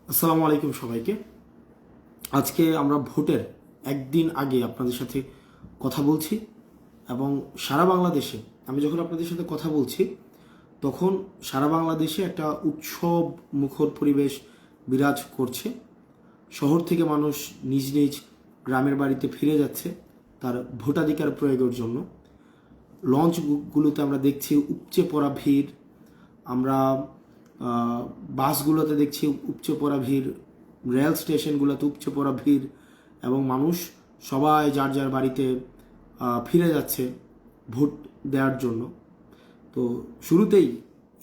আসসালামু আলাইকুম সবাইকে। আজকে আমরা ভোটের একদিন আগে আপনাদের সাথে কথা বলছি এবং সারা বাংলাদেশে আমি যখন আপনাদের সাথে কথা বলছি তখন সারা বাংলাদেশে একটা উৎসব মুখর পরিবেশ বিরাজ করছে। শহর থেকে মানুষ নিজ নিজ গ্রামের বাড়িতে ফিরে যাচ্ছে তার ভোটাধিকার প্রয়োগের জন্য। লঞ্চগুলোতে আমরা দেখছি উপচে পড়া ভিড়, আমরা বাসগুলোতে দেখছি উপচে পড়া ভিড়, রেল স্টেশনগুলোতে উপচে পড়া ভিড় এবং মানুষ সবাই যার যার বাড়িতে ফিরে যাচ্ছে ভোট দেওয়ার জন্য। তো শুরুতেই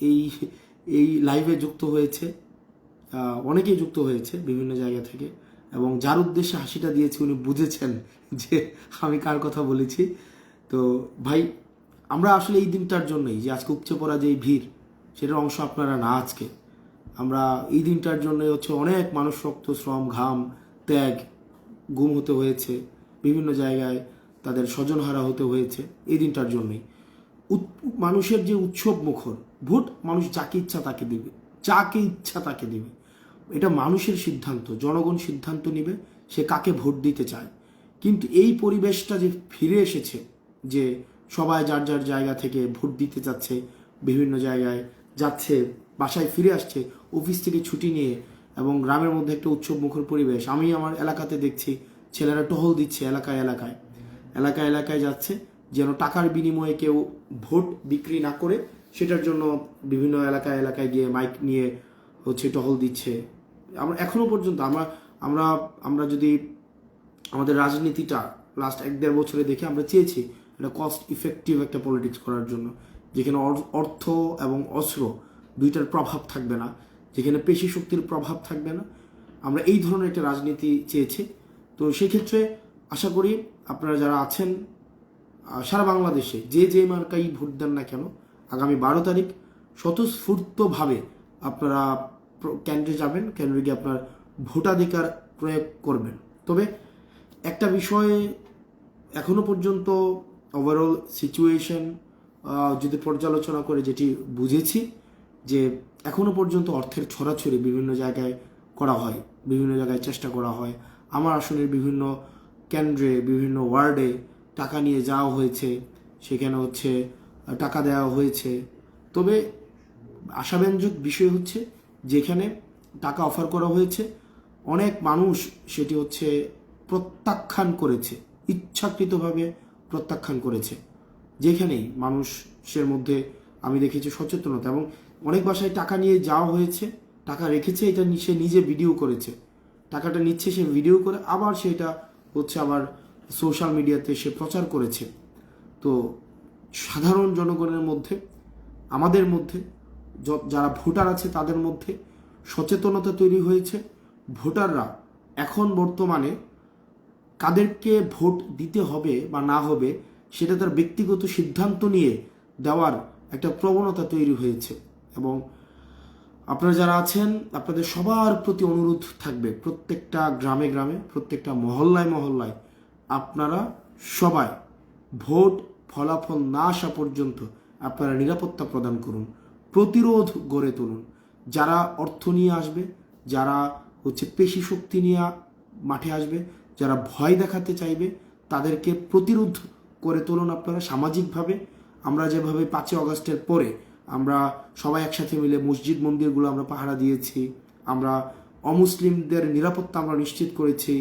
এই এই লাইভে যুক্ত হয়েছে অনেকেই যুক্ত হয়েছে বিভিন্ন জায়গা থেকে, এবং যার উদ্দেশ্যে হাসিটা দিয়েছি উনি বুঝেছেন যে আমি কার কথা বলেছি। তো ভাই, আমরা আসলে এই দিনটার জন্যই, যে আজকে উপচে পড়া যে ভিড় সেটার অংশ আপনারা না। আজকে আমরা এই দিনটার জন্যই হচ্ছে অনেক মানুষ রক্ত শ্রম ঘাম ত্যাগ গুম হতে হয়েছে, বিভিন্ন জায়গায় তাদের স্বজনহারা হতে হয়েছে এই দিনটার জন্যই। মানুষের যে উৎসব মুখর ভোট, মানুষ যাকে ইচ্ছা তাকে দিবে, যাকে ইচ্ছা তাকে দিবে, এটা মানুষের সিদ্ধান্ত, জনগণ সিদ্ধান্ত নিবে সে কাকে ভোট দিতে চায়। কিন্তু এই পরিবেশটা যে ফিরে এসেছে, যে সবাই যার যার জায়গা থেকে ভোট দিতে যাচ্ছে, বিভিন্ন জায়গায় যাচ্ছে, বাসায় ফিরে আসছে অফিস থেকে ছুটি নিয়ে, এবং গ্রামের মধ্যে একটা উৎসব মুখর পরিবেশ। আমি আমার এলাকাতে দেখছি ছেলেরা টহল দিচ্ছে এলাকায় এলাকায় এলাকায় এলাকায় যাচ্ছে, যেন টাকার বিনিময়ে কেউ ভোট বিক্রি না করে সেটার জন্য বিভিন্ন এলাকায় এলাকায় গিয়ে মাইক নিয়ে হচ্ছে টহল দিচ্ছে। আমরা এখনো পর্যন্ত আমরা আমরা আমরা যদি আমাদের রাজনীতিটা লাস্ট 1-1.5 বছরে দেখে, আমরা চেয়েছি একটা কস্ট ইফেক্টিভ একটা পলিটিক্স করার জন্য, যেখানে অর্থ এবং অস্ত্র দুইটার প্রভাব থাকবে না, যেখানে পেশি শক্তির প্রভাব থাকবে না। আমরা এই ধরনের একটা রাজনীতি চেয়েছি। তো সেক্ষেত্রে আশা করি আপনারা যারা আছেন সারা বাংলাদেশে যে মার্কাই ভোট দেন না কেন, আগামী 12 তারিখ স্বতঃস্ফূর্তভাবে আপনারা কেন্দ্রে যাবেন, কেন্দ্রে গিয়ে আপনার ভোটাধিকার প্রয়োগ করবেন। তবে একটা বিষয়ে এখনো পর্যন্ত ওভারঅল সিচুয়েশন যদি পর্যালোচনা করে যেটি বুঝেছি, যে এখনো পর্যন্ত অর্থের ছড়াছড়ি বিভিন্ন জায়গায় করা হয়, বিভিন্ন জায়গায় চেষ্টা করা হয়। আমার আসনের বিভিন্ন কেন্দ্রে বিভিন্ন ওয়ার্ডে টাকা নিয়ে যাওয়া হয়েছে, সেখানে হচ্ছে টাকা দেওয়া হয়েছে। তবে আশাব্যঞ্জক বিষয় হচ্ছে, যেখানে টাকা অফার করা হয়েছে অনেক মানুষ সেটি হচ্ছে প্রত্যাখ্যান করেছে, ইচ্ছাকৃতভাবে প্রত্যাখ্যান করেছে। যেখানেই মানুষের মধ্যে আমি দেখেছি সচেতনতা, এবং অনেক বাসায় টাকা নিয়ে যাওয়া হয়েছে, টাকা রেখেছে, এটা সে নিজে ভিডিও করেছে, টাকাটা নিচ্ছে সে ভিডিও করে আবার সেটা হচ্ছে আবার সোশ্যাল মিডিয়াতে সে প্রচার করেছে। তো সাধারণ জনগণের মধ্যে, আমাদের মধ্যে, যারা ভোটার আছে তাদের মধ্যে সচেতনতা তৈরি হয়েছে। ভোটাররা এখন বর্তমানে কাদেরকে ভোট দিতে হবে বা না হবে সেটা তার ব্যক্তিগত সিদ্ধান্ত নিয়ে দেওয়ার একটা প্রবণতা তৈরি হয়েছে। এবং আপনারা যারা আছেন আপনাদের সবার প্রতি অনুরোধ থাকবে, প্রত্যেকটা গ্রামে গ্রামে, প্রত্যেকটা মহল্লায় মহল্লায় আপনারা সবাই ভোট ফলাফল না আসা পর্যন্ত আপনারা নিরাপত্তা প্রদান করুন, প্রতিরোধ গড়ে তুলুন। যারা অর্থ নিয়ে আসবে, যারা হচ্ছে পেশি শক্তি নিয়ে মাঠে আসবে, যারা ভয় দেখাতে চাইবে, তাদেরকে প্রতিরোধ করে তুলুন আপনারা সামাজিকভাবে। আমরা যেভাবে 5 আগস্টের পরে আমরা সবাই একসাথে মিলে মসজিদ মন্দিরগুলো আমরা পাহারা দিয়েছি, আমরা অমুসলিমদের নিরাপত্তা আমরা নিশ্চিত করেছি,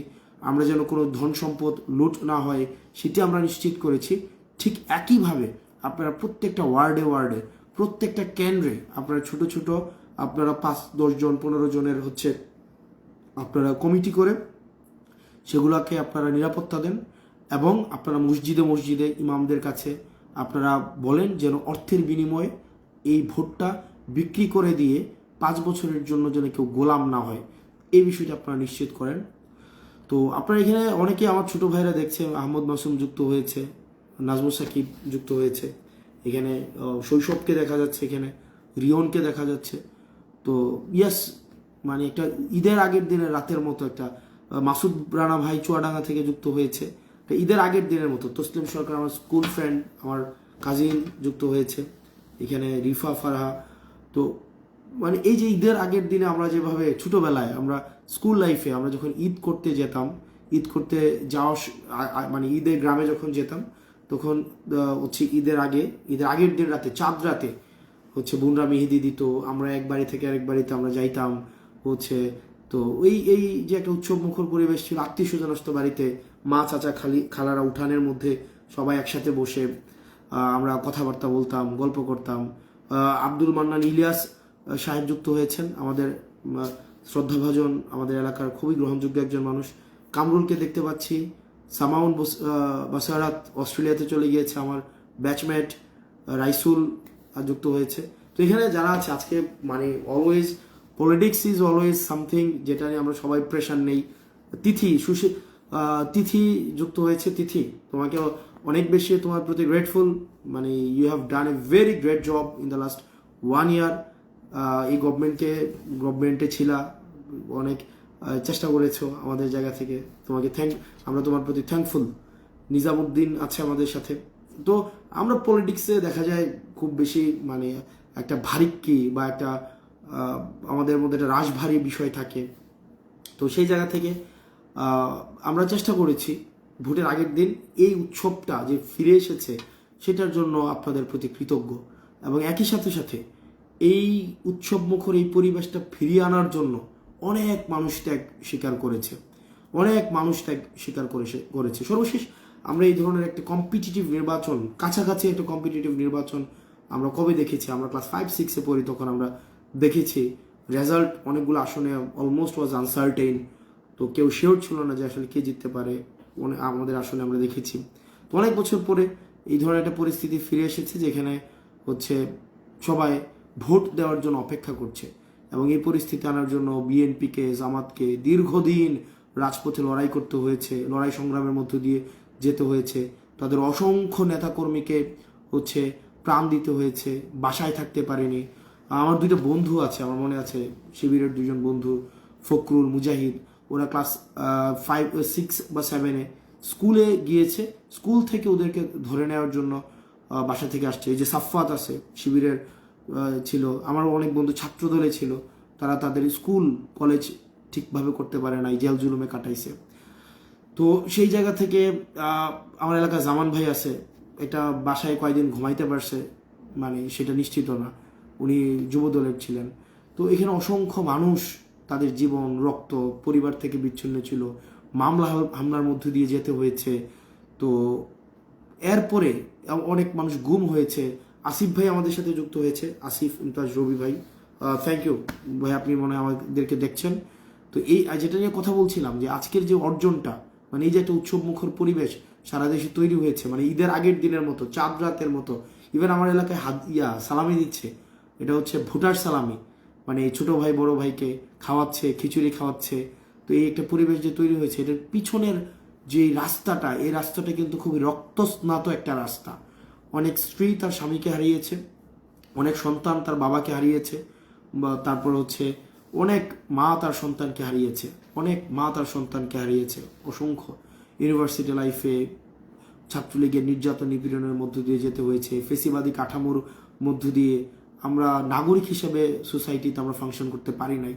আমরা যেন কোনো ধন সম্পদ লুট না হয় সেটি আমরা নিশ্চিত করেছি। ঠিক একইভাবে আপনারা প্রত্যেকটা ওয়ার্ডে ওয়ার্ডে, প্রত্যেকটা কেন্দ্রে আপনারা ছোট ছোট আপনারা 5-10 জন 15 জনের হচ্ছে আপনারা কমিটি করে সেগুলোকে আপনারা নিরাপত্তা দেন, এবং আপনারা মসজিদে মসজিদে ইমামদের কাছে আপনারা বলেন যেন অর্থের বিনিময়ে এই ভোটটা বিক্রি করে দিয়ে 5 বছরের জন্য যেন কেউ গোলাম না হয়, এই বিষয়টা আপনারা নিশ্চিত করেন। তো আপনারা এখানে অনেকে আমার ছোট ভাইরা দেখছে, আহমদ মাসুম যুক্ত হয়েছে, নাজমুল সাকিব যুক্ত হয়েছে, এখানে শৈশবকে দেখা যাচ্ছে, এখানে রিয়নকে দেখা যাচ্ছে। তো ইয়াস, মানে একটা ঈদের আগের দিনের রাতের মতো একটা মাসুদ রানা ভাই চুয়াডাঙ্গা থেকে যুক্ত হয়েছে, ঈদের আগের দিনের মতো। তসলিম সরকার আমার স্কুল ফ্রেন্ড, আমার কাজিন যুক্ত হয়েছে, এখানে রিফা ফারহা। তো মানে এই যে ঈদের আগের দিনে আমরা যেভাবে ছোটোবেলায় আমরা স্কুল লাইফে আমরা যখন ঈদ করতে যেতাম, ঈদ করতে যাওয়া মানে ঈদের গ্রামে যখন যেতাম তখন হচ্ছে ঈদের আগের দিন রাতে, চাঁদ রাতে হচ্ছে বোনরা মেহেদি দিত, আমরা এক বাড়ি থেকে আরেক বাড়িতে আমরা যাইতাম হচ্ছে। তো এই যে একটা উৎসব মুখর পরিবেশ ছিল, আত্মীয় স্বজন আসতো বাড়িতে, মা চাচা খালারা উঠানের মধ্যে সবাই একসাথে বসে আমরা কথাবার্তা বলতাম, গল্প করতাম। আব্দুল মান্নান ইলিয়াস সাহেব যুক্ত হয়েছেন, আমাদের শ্রদ্ধাভাজন, আমাদের এলাকার খুবই গ্রহণযোগ্য একজন মানুষ। কামরুলকে দেখতে পাচ্ছি, সামাউন বাসারাত অস্ট্রেলিয়াতে চলে গিয়েছে, আমার ব্যাচমেট রাইসুল যুক্ত হয়েছে। তো এখানে যারা আছে আজকে মানে always politics is always something যেটা নিয়ে আমরা সবাই প্রেশার নেই। তিথি যুক্ত হয়েছে। তিথি, তোমাকে অনেক বেশি তোমার প্রতি গ্রেটফুল, মানে you have done a very great job in the last 1 year. এই গভর্নমেন্টে ছিলা, অনেক চেষ্টা করেছো আমাদের জায়গা থেকে, তোমাকে আমরা তোমার প্রতি থ্যাঙ্কফুল। নিজামুদ্দিন আছে আমাদের সাথে। তো আমরা পলিটিক্সে দেখা যায় খুব বেশি মানে একটা ভারিক্কি বা একটা আমাদের মধ্যে একটা রাশভারী বিষয় থাকে। তো সেই জায়গা থেকে আমরা চেষ্টা করেছি ভোটের আগের দিন এই উৎসবটা যে ফিরে এসেছে সেটার জন্য আপনাদের প্রতি কৃতজ্ঞ, এবং একই সাথে সাথে এই উৎসব মুখর এই পরিবেশটা ফিরিয়ে আনার জন্য অনেক মানুষ ত্যাগ স্বীকার করেছে, করেছে। সর্বশেষ আমরা এই ধরনের একটা কম্পিটিটিভ নির্বাচন, কাছাকাছি একটা কম্পিটিটিভ নির্বাচন আমরা কবে দেখেছি? আমরা ক্লাস 5-6-এ পড়ি, তখন আমরা দেখেছি রেজাল্ট অনেকগুলো আসনে অলমোস্ট ওয়াজ আনসার্টেইন। তো কেউ শিওর ছিল না যে আসলে কে জিততে পারে আমাদের আসনে, আমরা দেখেছি। তো অনেক বছর পরে এই ধরনের একটা পরিস্থিতি ফিরে এসেছে যেখানে হচ্ছে সবাই ভোট দেওয়ার জন্য অপেক্ষা করছে, এবং এই পরিস্থিতি আনার জন্য বিএনপিকে, জামাতকে দীর্ঘদিন রাজপথে লড়াই করতে হয়েছে, লড়াই সংগ্রামের মধ্য দিয়ে যেতে হয়েছে, তাদের অসংখ্য নেতাকর্মীকে হচ্ছে প্রাণ দিতে হয়েছে, বাসায় থাকতে পারেনি। আমার 2টা বন্ধু আছে, আমার মনে আছে শিবিরের 2জন বন্ধু, ফখরুল, মুজাহিদ, ওরা ক্লাস 5, 6 বা 7-এ স্কুলে গিয়েছে, স্কুল থেকে ওদেরকে ধরে নেওয়ার জন্য বাসা থেকে আসছে। এই যে সাফাত আছে শিবিরের ছিল, আমার অনেক বন্ধু ছাত্র দলে ছিল, তারা তাদের স্কুল কলেজ ঠিকভাবে করতে পারে নাই, জেল জুলুমে কাটাইছে। তো সেই জায়গা থেকে আমার এলাকায় জামান ভাই আছে, এটা বাসায় কয়েকদিন ঘুমাইতে পারছে, মানে সেটা নিশ্চিত না, উনি যুব দলের ছিলেন। তো এখানে অসংখ্য মানুষ তাদের জীবন, রক্ত, পরিবার থেকে বিচ্ছিন্ন ছিল, মামলা হামলার মধ্য দিয়ে যেতে হয়েছে। তো এরপরে অনেক মানুষ গুম হয়েছে। আসিফ ভাই আমাদের সাথে যুক্ত হয়েছে, আসিফ ইমতাজ রবি ভাই, থ্যাংক ইউ ভাই, আপনি মনে হয় আমাদেরকে দেখছেন। তো এই যেটা নিয়ে কথা বলছিলাম যে আজকের যে অর্জনটা, মানে এই যে একটা উৎসব মুখর পরিবেশ সারা দেশে তৈরি হয়েছে, মানে ঈদের আগের দিনের মতো, চাঁদ রাতের মতো। ইভেন আমার এলাকায় সালামি দিচ্ছে, এটা হচ্ছে ভোটার সালামি, মানে ছোট ভাই বড় ভাইকে খাওয়াচ্ছে, খিচুড়ি খাওয়াচ্ছে। তো এই একটা পরিবেশ যে তৈরি হয়েছে, এটার পিছনের যে রাস্তাটা, এই রাস্তাটা কিন্তু খুবই রক্তস্নাত একটা রাস্তা। অনেক স্ত্রী তার স্বামীকে হারিয়েছে, অনেক সন্তান তার বাবাকে হারিয়েছে, বা তারপর হচ্ছে অনেক মা তার সন্তানকে হারিয়েছে, অসংখ্য ইউনিভার্সিটি লাইফে ছাত্রলীগের নির্যাতন নিপীড়নের মধ্য দিয়ে যেতে হয়েছে, ফেসিবাদী কাঠামোর মধ্য দিয়ে আমরা নাগরিক হিসেবে সোসাইটিতে আমরা ফাংশন করতে পারি নাই।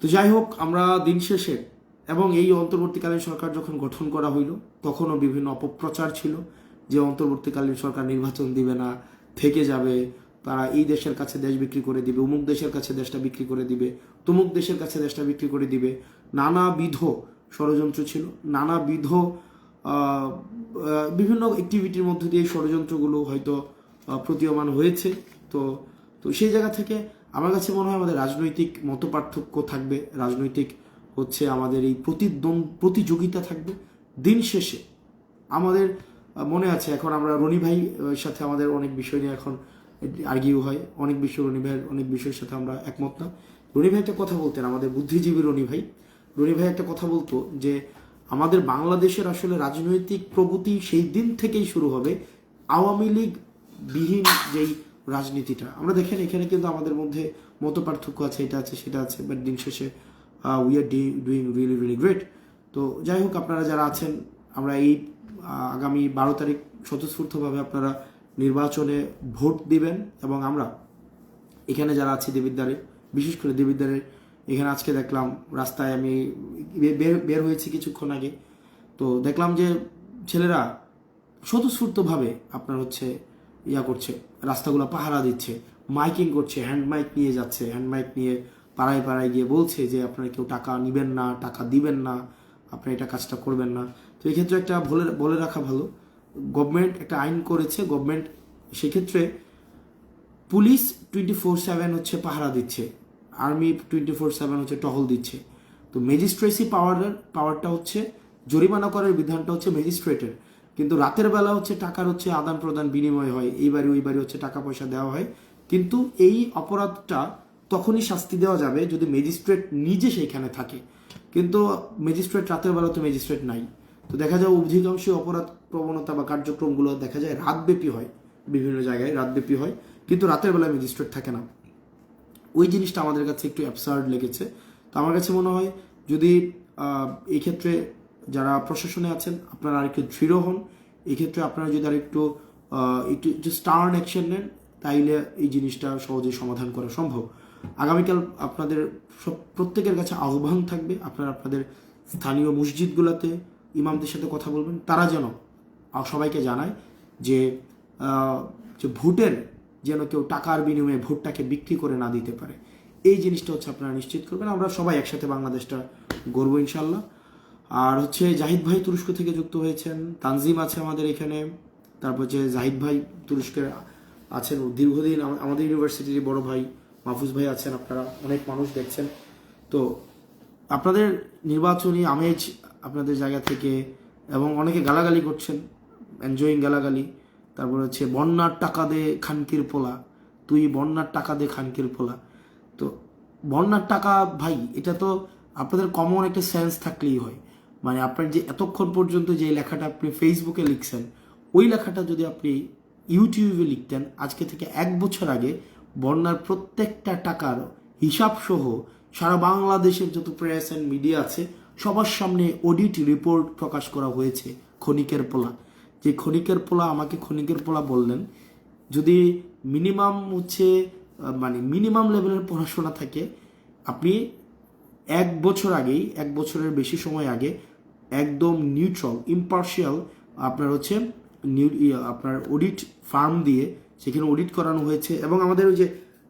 তো যাই হোক, আমরা দিন শেষে, এবং এই অন্তর্বর্তীকালীন সরকার যখন গঠন করা হইল তখনও বিভিন্ন অপপ্রচার ছিল যে অন্তর্বর্তীকালীন সরকার নির্বাচন দিবে না, থেকে যাবে, তারা এই দেশের কাছে দেশ বিক্রি করে দিবে, অমুক দেশের কাছে দেশটা বিক্রি করে দিবে, তমুক দেশের কাছে দেশটা বিক্রি করে দিবে। নানাবিধ ষড়যন্ত্র ছিল, নানাবিধ বিভিন্ন অ্যাক্টিভিটির মধ্য দিয়ে ষড়যন্ত্রগুলো হয়তো প্রতীয়মান হয়েছে। তো তো সেই জায়গা থেকে আমার কাছে মনে হয় আমাদের রাজনৈতিক মতপার্থক্য থাকবে, রাজনৈতিক হচ্ছে আমাদের এই প্রতিযোগিতা থাকবে। দিন শেষে আমাদের মনে আছে, এখন আমরা রনি ভাই সাথে আমাদের অনেক বিষয় নিয়ে এখন আর্গিউ হয়, অনেক বিষয় রনি ভাইয়ের অনেক বিষয়ের সাথে আমরা একমত না। রনি ভাই একটা কথা বলতেন, আমাদের বুদ্ধিজীবী রনি ভাই একটা কথা বলতো যে আমাদের বাংলাদেশের আসলে রাজনৈতিক প্রগতি সেই দিন থেকেই শুরু হবে আওয়ামী লীগ বিহীন যেই রাজনীতিটা। আমরা দেখেন এখানে কিন্তু আমাদের মধ্যে মত পার্থক্য আছে, এটা আছে সেটা আছে, বাট দিন শেষে we are doing really really great. তো যাই হোক, আপনারা যারা আছেন, আমরা এই আগামী 12 তারিখ স্বতঃস্ফূর্তভাবে আপনারা নির্বাচনে ভোট দিবেন, এবং আমরা এখানে যারা আছে দেবিদ্বারে, বিশেষ করে দেবিদ্বারের এখানে আজকে দেখলাম রাস্তায় আমি বের হয়েছি কিছুক্ষণ আগে, তো দেখলাম যে ছেলেরা স্বতঃস্ফূর্তভাবে আপনার হচ্ছে করছে, রাস্তাগুলো পাহারা দিচ্ছে, মাইকিং করছে, হ্যান্ড মাইক নিয়ে যাচ্ছে, হ্যান্ড মাইক নিয়ে পাড়ায় পাড়ায় গিয়ে বলছে যে আপনারা কেউ টাকা নিবেন না, টাকা দিবেন না, আপনারা এটা কাজটা করবেন না। তো এক্ষেত্রে একটা বলে রাখা ভালো, গভর্নমেন্ট একটা আইন করেছে, গভর্নমেন্ট সেক্ষেত্রে পুলিশ 24/7 হচ্ছে পাহারা দিচ্ছে, আর্মি 24/7 হচ্ছে টহল দিচ্ছে। তো ম্যাজিস্ট্রেসি পাওয়ারটা হচ্ছে জরিমানা করার বিধানটা হচ্ছে ম্যাজিস্ট্রেটের, কিন্তু রাতের বেলা হচ্ছে টাকার হচ্ছে আদান প্রদান বিনিময় হয়, এই বাড়ি ওই বাড়ি হচ্ছে টাকা পয়সা দেওয়া হয়। কিন্তু এই অপরাধটা তখনই শাস্তি দেওয়া যাবে যদি ম্যাজিস্ট্রেট নিজে সেইখানে থাকে, কিন্তু ম্যাজিস্ট্রেট রাতের বেলা তো ম্যাজিস্ট্রেট নাই। তো দেখা যায় অধিকাংশ অপরাধ প্রবণতা বা কার্যক্রমগুলো দেখা যায় রাতব্যাপী হয়, বিভিন্ন জায়গায় রাতব্যাপী হয়, কিন্তু রাতের বেলা ম্যাজিস্ট্রেট থাকে না। ওই জিনিসটা আমাদের কাছে একটু অ্যাবসার্ড লেগেছে। তো আমার কাছে মনে হয় যদি এই ক্ষেত্রে যারা প্রশাসনে আছেন আপনারা আরেকটু দৃঢ় হন, এই ক্ষেত্রে আপনারা যদি আরেকটু একটু স্টার্ন অ্যাকশন নেন, তাইলে এই জিনিসটা সহজেই সমাধান করা সম্ভব। আগামীকাল আপনাদের প্রত্যেকের কাছে আহ্বান থাকবে, আপনারা আপনাদের স্থানীয় মসজিদগুলোতে ইমামদের সাথে কথা বলবেন, তারা যেন সবাইকে জানায় যে ভোটের যেন কেউ টাকার বিনিময়ে ভোটটাকে বিক্রি করে না দিতে পারে। এই জিনিসটা হচ্ছে আপনারা নিশ্চিত করবেন। আমরা সবাই একসাথে বাংলাদেশটা গড়বো ইনশাল্লাহ। আর হচ্ছে জাহিদ ভাই তুরস্ক থেকে যুক্ত হয়েছেন, তানজিম আছে আমাদের এখানে, তারপর হচ্ছে জাহিদ ভাই তুরস্কের আছেন দীর্ঘদিন, আমাদের ইউনিভার্সিটির বড় ভাই মাহফুজ ভাই আছেন, আপনারা অনেক মানুষ দেখছেন। তো আপনাদের নির্বাচনী আমেজ আপনাদের জায়গা থেকে, এবং অনেকে গালাগালি করছেন, এনজয়িং গালাগালি। তারপর হচ্ছে বন্যার টাকা দে খানকির পোলা, তুই বন্যার টাকা দে খানকির পোলা। তো বন্যার টাকা ভাই, এটা তো আপনাদের কমন একটা সেন্স থাকলেই হয়। মানে আপনার যে এতক্ষণ পর্যন্ত যে লেখাটা আপনি ফেসবুকে লিখছেন, ওই লেখাটা যদি আপনি ইউটিউবে লিখতেন আজকে থেকে 1 বছর আগে, বন্যার প্রত্যেকটা টাকার হিসাব সহ সারা বাংলাদেশের যত প্রেস অ্যান্ড মিডিয়া আছে সবার সামনে অডিট রিপোর্ট প্রকাশ করা হয়েছে। ক্ষণিকের পোলা, যে ক্ষণিকের পোলা আমাকে ক্ষণিকের পোলা বললেন, যদি মিনিমাম হচ্ছে মানে মিনিমাম লেভেলের পড়াশোনা থাকে, আপনি 1 বছর আগেই, 1 বছরের বেশি সময় আগে একদম নিউট্রাল ইম্পার্শিয়াল আপনার হচ্ছে আপনার অডিট ফার্ম দিয়ে সেখানে অডিট করানো হয়েছে। এবং আমাদের ওই যে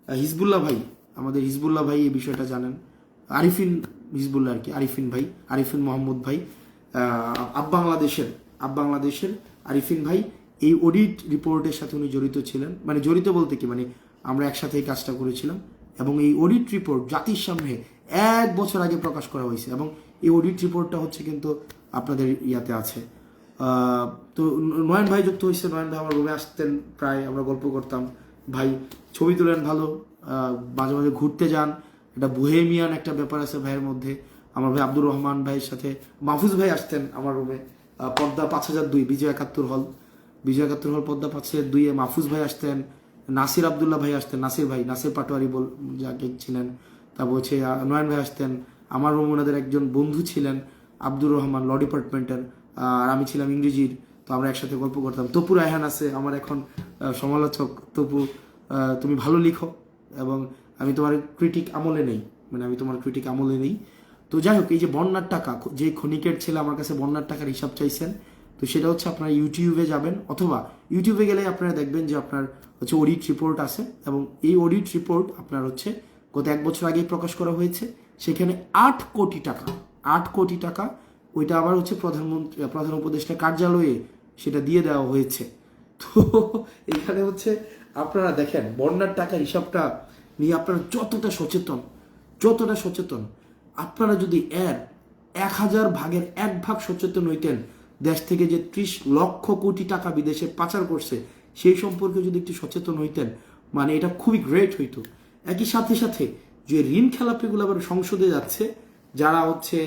হিজবুল্লাহ ভাই, আমাদের হিজবুল্লাহ ভাই এই বিষয়টা জানেন, আরিফিন হিজবুল্লাহ আর কি, আরিফিন ভাই, আরিফিন মোহাম্মদ ভাই, আপ বাংলাদেশের আরিফিন ভাই, এই অডিট রিপোর্টের সাথে উনি জড়িত ছিলেন। মানে জড়িত বলতে কি, মানে আমরা একসাথে এই কাজটা করেছিলাম, এবং এই অডিট রিপোর্ট জাতির সামনে 1 বছর আগে প্রকাশ করা হয়েছে, এবং এই অডিট রিপোর্টটা হচ্ছে কিন্তু আপনাদের ইয়াতে আছে। তো নয়ন ভাই যুক্ত হয়েছে, নয়ন ভাই আমার রুমে আসতেন প্রায়, আমরা গল্প করতাম, ভাই ছবি তোলেন ভালো, মাঝে মাঝে ঘুরতে যান, একটা বোহেমিয়ান একটা ব্যাপার আছে ভাইয়ের মধ্যে। আমার ভাই আব্দুর রহমান ভাইয়ের সাথে মাহফুজ ভাই আসতেন আমার রুমে, পদ্মা 5002 বিজয় 71 হল পদ্মা 5002 মাহফুজ ভাই আসতেন, নাসির আবদুল্লাহ ভাই আসতেন, নাসির পাটোয়ারি যাকে ছিলেন, তারপর হচ্ছে নয়ন ভাই আসতেন। আমার রুম ওনাদের একজন বন্ধু ছিলেন আব্দুর রহমান, ল ডিপার্টমেন্টের, আর আমি ছিলাম ইংরেজির। তো আমরা একসাথে গল্প করতাম। তপু রায়হান আছে আমার এখন সমালোচক। তপু, তুমি ভালো লিখো, এবং আমি তোমার ক্রিটিক আমলে নেই। তো যাই হোক, এই যে বন্যার টাকা, যে ক্ষণিকের ছেলে আমার কাছে বন্যার টাকার হিসাব চাইছেন, তো সেটা হচ্ছে আপনারা ইউটিউবে যাবেন, অথবা ইউটিউবে গেলে আপনারা দেখবেন যে আপনার হচ্ছে অডিট রিপোর্ট আছে, এবং এই অডিট রিপোর্ট আপনার হচ্ছে গত 1 বছর আগেই প্রকাশ করা হয়েছে। সেখানে 8 কোটি টাকা ওইটা আবার হচ্ছে প্রধান উপদেষ্টা কার্যালয়ে সেটা দিয়ে দেওয়া হয়েছে। তো এখানে হচ্ছে আপনারা দেখেন বন্যার টাকার হিসাবটা নিয়ে আপনারা যতটা সচেতন, আপনারা যদি 1000 ভাগের 1 ভাগ সচেতন হইতেন, দেশ থেকে যে 30 লক্ষ কোটি টাকা বিদেশে পাচার করছে সেই সম্পর্কে যদি একটু সচেতন হইতেন, মানে এটা খুবই গ্রেট হইতো। একই সাথে যে ঋণ খেলাপিগুলো আবার সংসদে যাচ্ছে, যারা হচ্ছে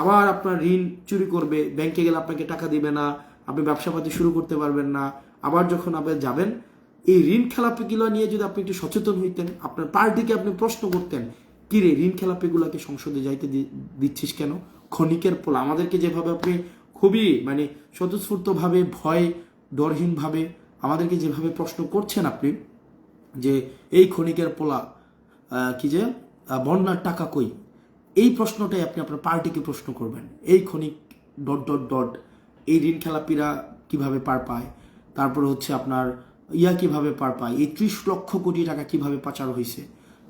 আবার আপনার ঋণ চুরি করবে, ব্যাংকে গেলে আপনাকে টাকা দিবে না, আপনি ব্যবসাপাতি শুরু করতে পারবেন না, আবার যখন আপনি যাবেন, এই ঋণ খেলাপিগুলো নিয়ে যদি আপনি একটু সচেতন হইতেন, আপনার পার্টিকে আপনি প্রশ্ন করতেন, কি রে ঋণ খেলাপিগুলোকে সংসদে যাইতে দিচ্ছিস কেন? ক্ষণিকের পোলা, আমাদেরকে যেভাবে আপনি খুবই মানে স্বতঃস্ফূর্তভাবে ভয় ডরহীনভাবে আমাদেরকে যেভাবে প্রশ্ন করছেন আপনি, যে এই ক্ষণিকের পোলা কি যে বন্যার টাকা কই, এই প্রশ্নটাই আপনি আপনার পার্টিকে প্রশ্ন করবেন। এই ক্ষণিক ডট ডট ডট এই ঋণ খেলাপিরা কিভাবে পার পায়, তারপরে হচ্ছে আপনার কিভাবে পার পায়, এই 30 লক্ষ কোটি টাকা কিভাবে পাচার হয়েছে।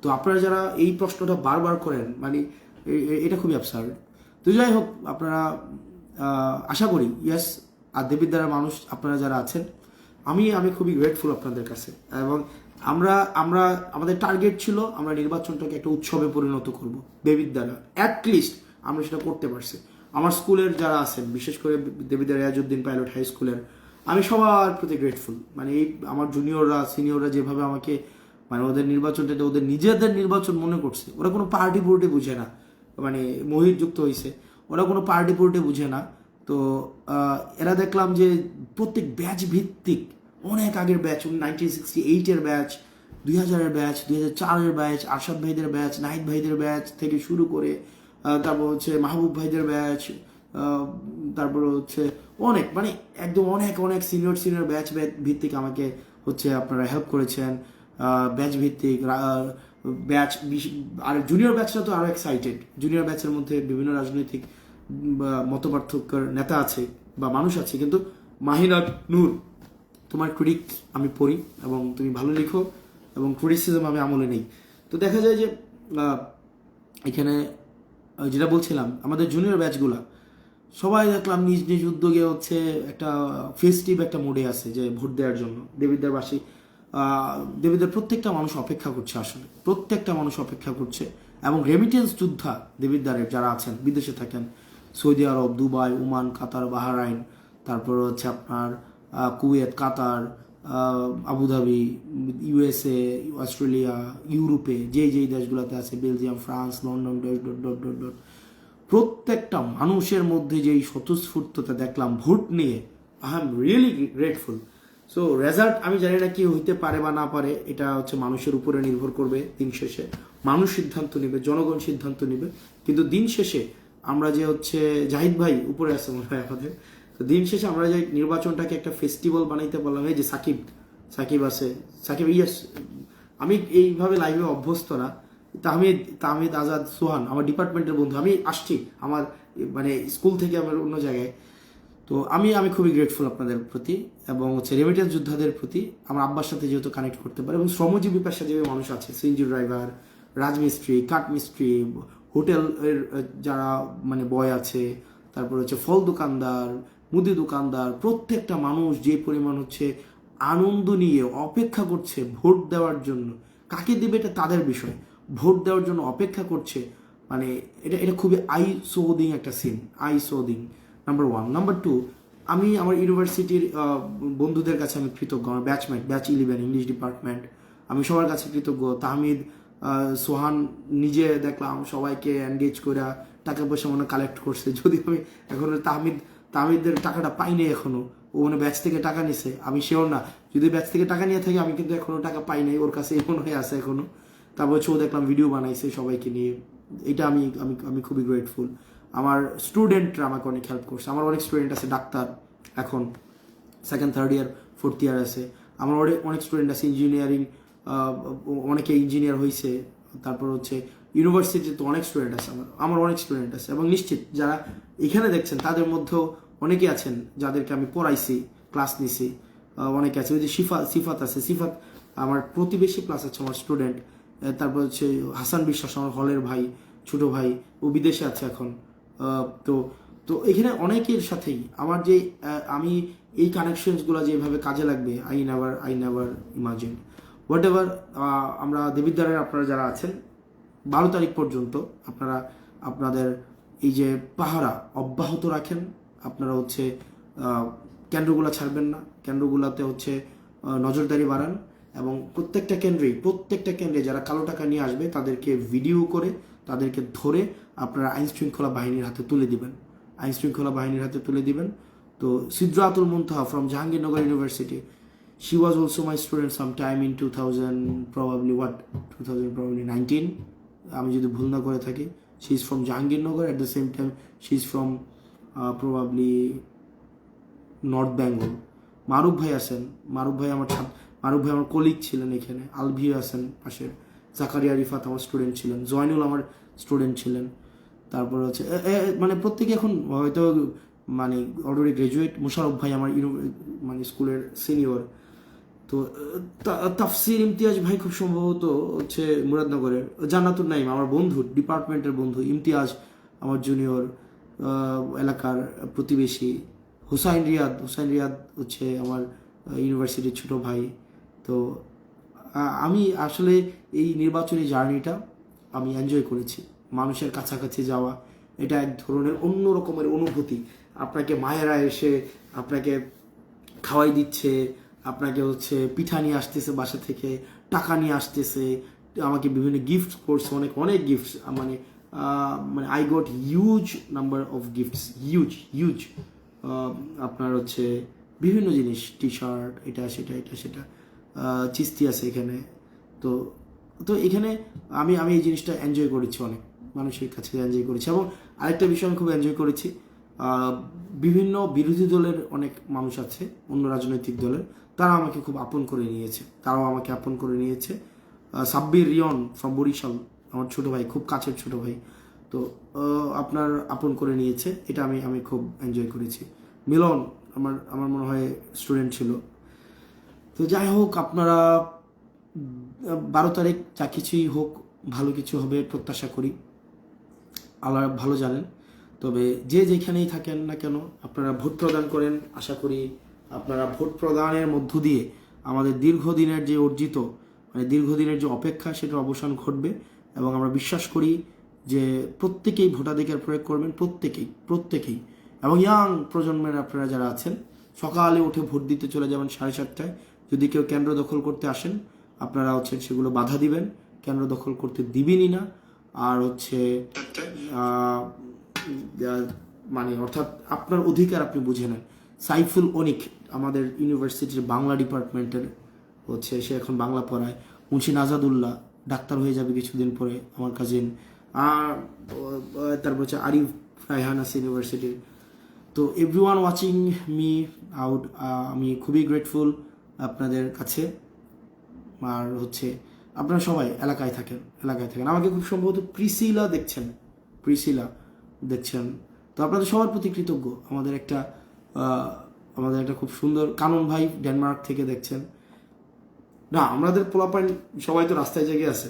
তো আপনারা যারা এই প্রশ্নটা বারবার করেন, মানে এটা খুবই অ্যাবসার্ড। তো যাই হোক, আপনারা আশা করি ইয়েস, আর দেবিদ্বারের মানুষ আপনারা যারা আছেন, আমি খুবই গ্রেটফুল আপনাদের কাছে। এবং আমরা আমরা আমাদের টার্গেট ছিল আমরা নির্বাচনটাকে একটা উৎসবে পরিণত করব দেবিদ্বারা, অ্যাটলিস্ট আমরা সেটা করতে পারছি। আমার স্কুলের যারা আছেন, বিশেষ করে দেবিদ্বার রিয়াজউদ্দিন পাইলট হাই স্কুলের, আমি সবার প্রতি গ্রেটফুল। মানে এই আমার জুনিয়ররা সিনিয়ররা যেভাবে আমাকে, মানে ওদের নির্বাচনটাতে ওদের নিজেদের নির্বাচন মনে করছে, ওরা কোনো পার্টি পুর্টি বুঝে না, মানে মহিযুক্ত হয়েছে, ওরা কোনো পার্টি পুর্টি বুঝে না। তো এরা দেখলাম যে প্রত্যেক ব্যাচ ভিত্তিক, অনেক আগের ব্যাচ, 1968-এর ব্যাচ, 2000-এর ব্যাচ, 2004-এর ব্যাচ, আরশাদ ভাইদের ব্যাচ, নাহিদ ভাইদের ব্যাচ থেকে শুরু করে তারপর হচ্ছে মাহবুব ভাইদের ব্যাচ, তারপর হচ্ছে অনেক, মানে একদম অনেক অনেক সিনিয়র ব্যাচ ভিত্তিক আমাকে হচ্ছে আপনারা হেল্প করেছেন। ব্যাচ ভিত্তিক ব্যাচ, আর জুনিয়র ব্যাচটা তো আরও এক্সাইটেড। জুনিয়র ব্যাচের মধ্যে বিভিন্ন রাজনৈতিক মতপার্থক্যের নেতা আছে বা মানুষ আছে, কিন্তু মাহিনা নূর, তোমার ক্রিটিক আমি পড়ি এবং তুমি ভালো লিখো এবং ক্রিটিসিজম আমি আমলে নেই। তো দেখা যায় যে এখানে যেটা বলছিলাম, আমাদের জুনিয়র ব্যাচগুলা সবাই দেখলাম নিজ নিজ উদ্যোগে হচ্ছে একটা ফেস্টিভ একটা মুডে আছে যে ভোট দেওয়ার জন্য। দেবিদ্বারবাসী, দেবিদ্বার প্রত্যেকটা মানুষ অপেক্ষা করছে, আসলে প্রত্যেকটা মানুষ অপেক্ষা করছে। এবং রেমিটেন্স যোদ্ধা দেবিদ্বারের যারা আছেন, বিদেশে থাকেন, সৌদি আরব, দুবাই, ওমান, কাতার, বাহরাইন, তারপর হচ্ছে আপনার কুয়েত, কাতার, আবুধাবি, ইউএসএ, অস্ট্রেলিয়া, ইউরোপে যেই দেশগুলোতে আছে, Belgium, France, London, dot dot dot dot dot, প্রত্যেকটা মানুষের মধ্যে যেই স্বতঃস্ফূর্ততা দেখলাম ভোট নিয়ে, I am really grateful. So result আমি জানি না কি হইতে পারে বা না পারে, এটা হচ্ছে মানুষের উপরে নির্ভর করবে। দিন শেষে মানুষ সিদ্ধান্ত নেবে, জনগণ সিদ্ধান্ত নেবে। কিন্তু দিন শেষে আমরা যে হচ্ছে জাহিদ ভাই উপরে আছে মনে হয় আমাদের, তো দিন শেষে আমরা যে নির্বাচনটাকে একটা ফেস্টিভ্যাল বানাইতে পারলাম। এই যে সাকিব আছে, সাকিব, ইয়েস, আমি এইভাবে লাইভে অভ্যস্ত না। তাহমিদ আজাদ সোহান আমার ডিপার্টমেন্টের বন্ধু, আমি আসছি আমার মানে স্কুল থেকে আমার অন্য জায়গায়। তো আমি খুবই গ্রেটফুল আপনাদের প্রতি এবং হচ্ছে রেমিটেন্স যোদ্ধাদের প্রতি। আমার আব্বার সাথে যেহেতু কানেক্ট করতে পারে, এবং শ্রমজীবী পেশাজীবী মানুষ আছে, সিএনজি ড্রাইভার, রাজমিস্ত্রি, কাঠমিস্ত্রি, হোটেলের যারা মানে বয় আছে, তারপর হচ্ছে ফল দোকানদার, মুদি দোকানদার, প্রত্যেকটা মানুষ যে পরিমাণ হচ্ছে আনন্দ নিয়ে অপেক্ষা করছে ভোট দেওয়ার জন্য। কাকে দেবে এটা তাদের বিষয়, ভোট দেওয়ার জন্য অপেক্ষা করছে, মানে এটা খুবই আই সোদিং একটা সিন, আই সোদিং, নাম্বার 1। নাম্বার 2, আমি আমার ইউনিভার্সিটির বন্ধুদের কাছে আমি কৃতজ্ঞ, আমার ব্যাচমেট, ব্যাচ 11 ইংলিশ ডিপার্টমেন্ট, আমি সবার কাছে কৃতজ্ঞ। তাহমিদ, সোহান নিজে দেখলাম সবাইকে এনগেজ করে টাকা পয়সা মনে কালেক্ট করছে। যদি আমি এখনো তাহমিদের টাকাটা পাইনি এখনো, ও মানে ব্যাচ থেকে টাকা নিছে, আমি শিওর না। যদি ব্যাচ থেকে টাকা নিয়ে থাকি, আমি কিন্তু এখনো টাকা পাই নাই, ওর কাছে মনে হয়ে আছে এখনো। তারপর হচ্ছে ও দেখলাম ভিডিও বানাইছে সবাইকে নিয়ে, এটা আমি আমি আমি খুবই গ্রেটফুল। আমার স্টুডেন্টরা আমাকে অনেক হেল্প করছে। আমার অনেক স্টুডেন্ট আছে ডাক্তার, এখন 2nd 3rd ইয়ার 4th ইয়ার আছে। আমার অনেক স্টুডেন্ট আছে ইঞ্জিনিয়ারিং, অনেকে ইঞ্জিনিয়ার হয়েছে। তারপর হচ্ছে ইউনিভার্সিটিতে তো অনেক স্টুডেন্ট আছে, আমার অনেক স্টুডেন্ট আছে। এবং নিশ্চিত যারা এখানে দেখছেন তাদের মধ্যেও অনেকে আছেন যাদেরকে আমি পড়াইছি, ক্লাস নিছি, অনেকে আছে। ওই যে সিফাত আছে, সিফাত আমার প্রতিবেশী প্লাস আছে আমার স্টুডেন্ট। তারপর হচ্ছে হাসান বিশ্বাস আমার হলের ভাই, ছোট ভাই, ও বিদেশে আছে এখন। তো তো এখানে অনেকের সাথেই আমার যে আমি এই কানেকশনসগুলো যেভাবে কাজে লাগবে, I never imagine. What ever, আমরা দেবিদ্বারের আপনারা যারা আছেন 12 তারিখ পর্যন্ত আপনারা আপনাদের এই যে পাহারা অব্যাহত রাখেন। আপনারা হচ্ছে কেন্দ্রগুলো ছাড়বেন না, কেন্দ্রগুলোতে হচ্ছে নজরদারি বাড়ান, এবং প্রত্যেকটা কেন্দ্রে যারা কালো টাকা নিয়ে আসবে তাদেরকে ভিডিও করে তাদেরকে ধরে আপনারা আইনশৃঙ্খলা বাহিনীর হাতে তুলে দিবেন। তো Sidratul Muntaha from Jahangirnagar university, she was also my student sometime in 2019, আমি যদি ভুল না করে থাকি। she is from Jahangirnagar, at the same time she is from probably north Bengal. Maruf ভাই আমার কলিগ ছিলেন এখানে, আলভিও আছেন পাশের জাকারিয়া রিফাত আমার স্টুডেন্ট ছিলেন, জয়নুল আমার স্টুডেন্ট ছিলেন। তারপর হচ্ছে মানে প্রত্যেকে এখন হয়তো মানে অলরেডি গ্রাজুয়েট। মুশারফ ভাই আমার মানে স্কুলের সিনিয়র। তো তাফসির ইমতিয়াজ ভাই খুব সম্ভবত হচ্ছে মুরাদনগরের। জান্নাতুন নাইম আমার বন্ধু, ডিপার্টমেন্টের বন্ধু। ইমতিয়াজ আমার জুনিয়র, এলাকার প্রতিবেশী। হুসাইন রিয়াদ হচ্ছে আমার ইউনিভার্সিটির ছোট ভাই। তো আমি আসলে এই নির্বাচনী জার্নিটা আমি এনজয় করেছি। মানুষের কাছাকাছি যাওয়া, এটা এক ধরনের অন্য রকমের অনুভূতি। আপনাকে মায়েরা এসে আপনাকে খাওয়াই দিচ্ছে, আপনাকে হচ্ছে পিঠা নিয়ে আসতেছে বাসা থেকে, টাকা নিয়ে আসতেছে, আমাকে বিভিন্ন গিফট করছে, অনেক অনেক গিফটস। মানে মানে I got huge number of gifts, huge. আপনার হচ্ছে বিভিন্ন জিনিস, টি শার্ট, এটা সেটা চিস্তি আছে এখানে। তো তো এখানে আমি এই জিনিসটা এনজয় করেছি, অনেক মানুষের কাছে এনজয় করেছি। এবং আরেকটা বিষয় আমি খুব এনজয় করেছি, বিভিন্ন বিরোধী দলের অনেক মানুষ আছে, অন্য রাজনৈতিক দলের, তারা আমাকে খুব আপন করে নিয়েছে, তারাও আমাকে আপন করে নিয়েছে। সাব্বির রিয়ন ফ্রম বরিশাল আমার ছোট ভাই, খুব কাছের ছোট ভাই। তো আপনার আপন করে নিয়েছে, এটা আমি খুব এনজয় করেছি। মিলন আমার মনে হয় স্টুডেন্ট ছিল। তো যাই হোক, আপনারা 12 তারিখ যা কিছুই হোক, ভালো কিছু হবে প্রত্যাশা করি, আল্লাহ ভালো জানেন। তবে যে যেখানেই থাকেন না কেন, আপনারা ভোট প্রদান করেন। আশা করি আপনারা ভোট প্রদানের মধ্য দিয়ে আমাদের দীর্ঘদিনের যে অর্জিত, মানে দীর্ঘদিনের যে অপেক্ষা, সেটার অবসান ঘটবে। এবং আমরা বিশ্বাস করি যে প্রত্যেকেই ভোটাধিকার প্রয়োগ করবেন, প্রত্যেকেই। এবং ইয়াং প্রজন্মের আপনারা যারা আছেন, সকালে উঠে ভোট দিতে চলে যাবেন 7:30টায়। যদি কেউ কেন্দ্র দখল করতে আসেন, আপনারা হচ্ছে সেগুলো বাধা দিবেন, কেন্দ্র দখল করতে দিবেনই না। আর হচ্ছে মানে অর্থাৎ আপনার অধিকার আপনি বুঝে নেন। সাইফুল অনিক আমাদের ইউনিভার্সিটির বাংলা ডিপার্টমেন্টের হচ্ছে, সে এখন বাংলা পড়ায়। মুন্সি নাজাদুল্লাহ ডাক্তার হয়ে যাবে কিছুদিন পরে, আমার কাজিন। আর তারপর হচ্ছে আরিফ রায়হান আছে ইউনিভার্সিটির। তো এভরিওয়ান ওয়াচিং মি আউট, আমি খুবই গ্রেটফুল আপনাদের কাছে। আর হচ্ছে আপনারা সবাই এলাকায় থাকেন। আমাকে খুব সম্ভবত প্রিসিলা দেখছেন। তো আপনাদের সবার প্রতি কৃতজ্ঞ। আমাদের একটা খুব সুন্দর কানন ভাই ডেনমার্ক থেকে দেখছেন। না, আমাদের পোলাপাইন সবাই তো রাস্তায় জেগে আছে।